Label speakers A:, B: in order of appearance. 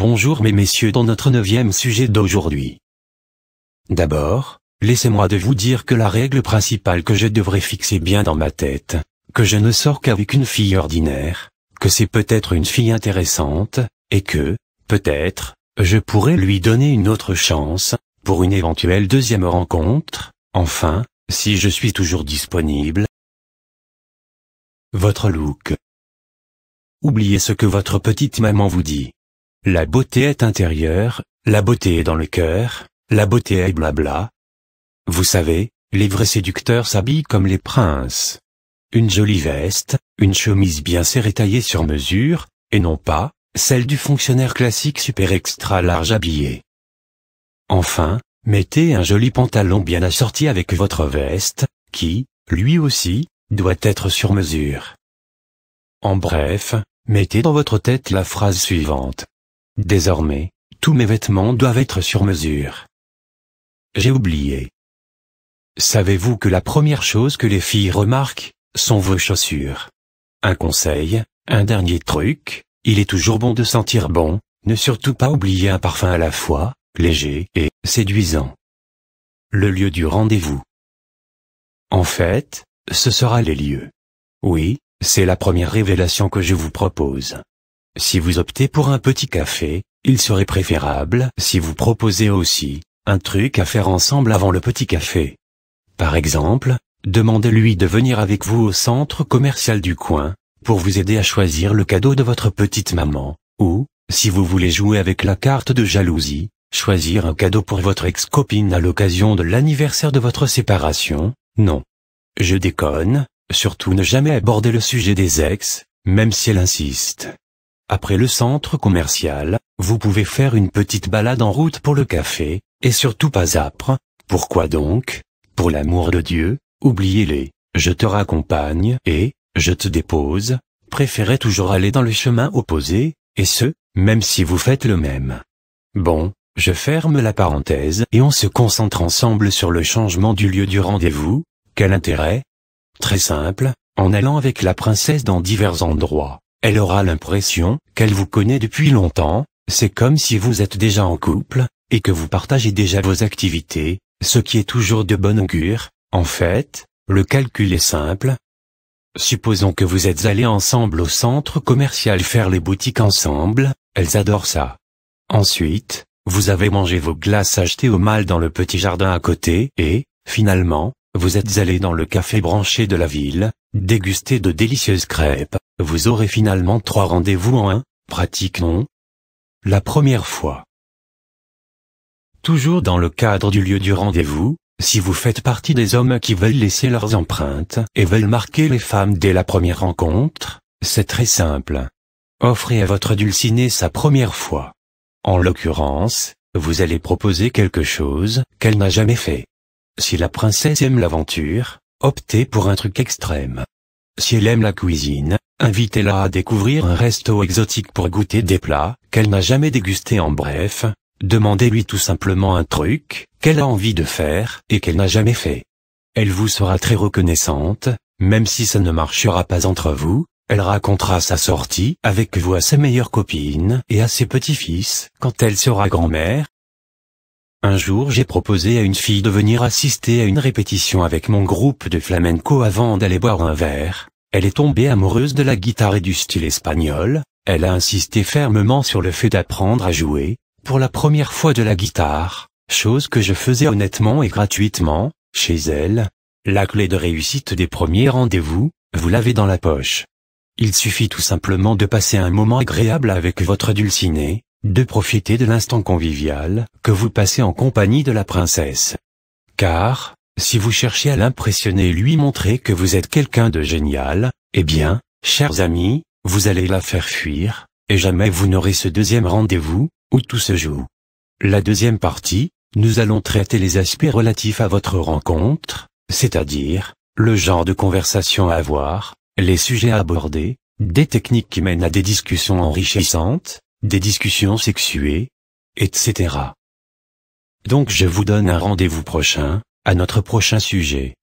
A: Bonjour mes messieurs dans notre 9e sujet d'aujourd'hui. D'abord, laissez-moi de vous dire que la règle principale que je devrais fixer bien dans ma tête, que je ne sors qu'avec une fille ordinaire, que c'est peut-être une fille intéressante, et que, peut-être, je pourrais lui donner une autre chance, pour une éventuelle deuxième rencontre, enfin, si je suis toujours disponible. Votre look. Oubliez ce que votre petite maman vous dit. La beauté est intérieure, la beauté est dans le cœur, la beauté est blabla. Vous savez, les vrais séducteurs s'habillent comme les princes. Une jolie veste, une chemise bien serrée taillée sur mesure, et non pas, celle du fonctionnaire classique super extra large habillé. Enfin, mettez un joli pantalon bien assorti avec votre veste, qui, lui aussi, doit être sur mesure. En bref, mettez dans votre tête la phrase suivante. Désormais, tous mes vêtements doivent être sur mesure. J'ai oublié. Savez-vous que la première chose que les filles remarquent, sont vos chaussures? Un conseil, un dernier truc, il est toujours bon de sentir bon, ne surtout pas oublier un parfum à la fois, léger et séduisant. Le lieu du rendez-vous. En fait, ce sera les lieux. Oui, c'est la première révélation que je vous propose. Si vous optez pour un petit café, il serait préférable si vous proposez aussi un truc à faire ensemble avant le petit café. Par exemple, demandez-lui de venir avec vous au centre commercial du coin, pour vous aider à choisir le cadeau de votre petite maman, ou, si vous voulez jouer avec la carte de jalousie, choisir un cadeau pour votre ex-copine à l'occasion de l'anniversaire de votre séparation. Non. Je déconne, surtout ne jamais aborder le sujet des ex, même si elle insiste. Après le centre commercial, vous pouvez faire une petite balade en route pour le café, et surtout pas âpre. Pourquoi donc? Pour l'amour de Dieu, oubliez-les, je te raccompagne et, je te dépose, préférez toujours aller dans le chemin opposé, et ce, même si vous faites le même. Bon, je ferme la parenthèse et on se concentre ensemble sur le changement du lieu du rendez-vous. Quel intérêt? Très simple, en allant avec la princesse dans divers endroits. Elle aura l'impression qu'elle vous connaît depuis longtemps, c'est comme si vous êtes déjà en couple, et que vous partagez déjà vos activités, ce qui est toujours de bon augure. En fait, le calcul est simple. Supposons que vous êtes allés ensemble au centre commercial faire les boutiques ensemble, elles adorent ça. Ensuite, vous avez mangé vos glaces achetées au mall dans le petit jardin à côté, et, finalement, vous êtes allés dans le café branché de la ville, déguster de délicieuses crêpes. Vous aurez finalement 3 rendez-vous en un, pratique non? La première fois. Toujours dans le cadre du lieu du rendez-vous, si vous faites partie des hommes qui veulent laisser leurs empreintes et veulent marquer les femmes dès la première rencontre, c'est très simple. Offrez à votre dulcinée sa première fois. En l'occurrence, vous allez proposer quelque chose qu'elle n'a jamais fait. Si la princesse aime l'aventure, optez pour un truc extrême. Si elle aime la cuisine, invitez-la à découvrir un resto exotique pour goûter des plats qu'elle n'a jamais dégustés. En bref, demandez-lui tout simplement un truc qu'elle a envie de faire et qu'elle n'a jamais fait. Elle vous sera très reconnaissante, même si ça ne marchera pas entre vous, elle racontera sa sortie avec vous à ses meilleures copines et à ses petits-fils quand elle sera grand-mère. Un jour j'ai proposé à une fille de venir assister à une répétition avec mon groupe de flamenco avant d'aller boire un verre. Elle est tombée amoureuse de la guitare et du style espagnol, elle a insisté fermement sur le fait d'apprendre à jouer, pour la première fois de la guitare, chose que je faisais honnêtement et gratuitement, chez elle. La clé de réussite des premiers rendez-vous, vous l'avez dans la poche. Il suffit tout simplement de passer un moment agréable avec votre dulcinée, de profiter de l'instant convivial que vous passez en compagnie de la princesse. Car, si vous cherchez à l'impressionner et lui montrer que vous êtes quelqu'un de génial, eh bien, chers amis, vous allez la faire fuir, et jamais vous n'aurez ce deuxième rendez-vous, où tout se joue. La deuxième partie, nous allons traiter les aspects relatifs à votre rencontre, c'est-à-dire, le genre de conversation à avoir, les sujets à aborder, des techniques qui mènent à des discussions enrichissantes, des discussions sexuées, etc. Donc je vous donne un rendez-vous prochain, à notre prochain sujet.